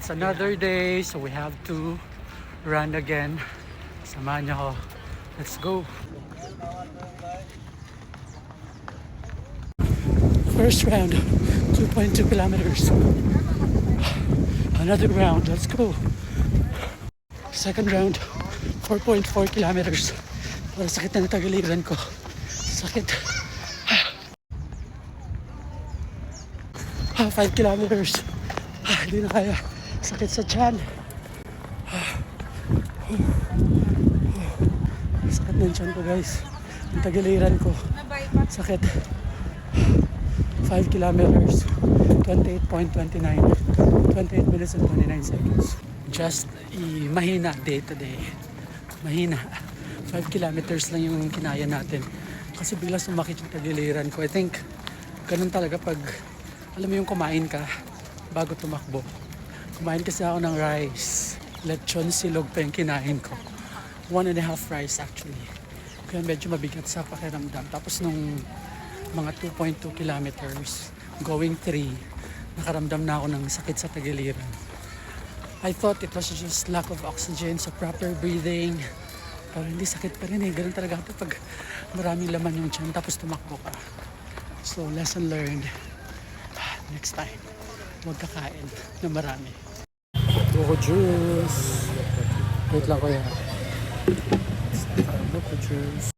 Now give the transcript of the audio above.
It's another day, so we have to run again. Samahan niyo ako. Let's go. First round, 2.2 kilometers. Another round, let's go. Second round, 4.4 kilometers. Parang sakit na natagaliran ko. Sakit. 5 kilometers. Hindi na kaya. Sakit sa tiyan. Sakit na yung tiyan ko, guys. Yung tagiliran ko. Sakit. 5 kilometers. 28.29. 28 minutes and 29 seconds. Just mahina day to day. Mahina. 5 kilometers lang yung kinaya natin. Kasi bigla sumakit yung tagiliran ko. I think, ganun talaga pag, alam mo yung kumain ka bago tumakbo. Kumain kasi ako ng rice. Lechon silog pa yung kinain ko. 1.5 rice actually. Kaya medyo mabigat sa pakiramdam. Tapos nung mga 2.2 kilometers, going 3, nakaramdam na ako ng sakit sa tagiliran. I thought it was just lack of oxygen, so proper breathing. Pero hindi, sakit pa rin eh. Ganun talaga pag maraming laman yung tiyan tapos tumakbo ka. So lesson learned. Next time, huwag kakain na marami. Buko juice. Wait lang kuya. Buko juice.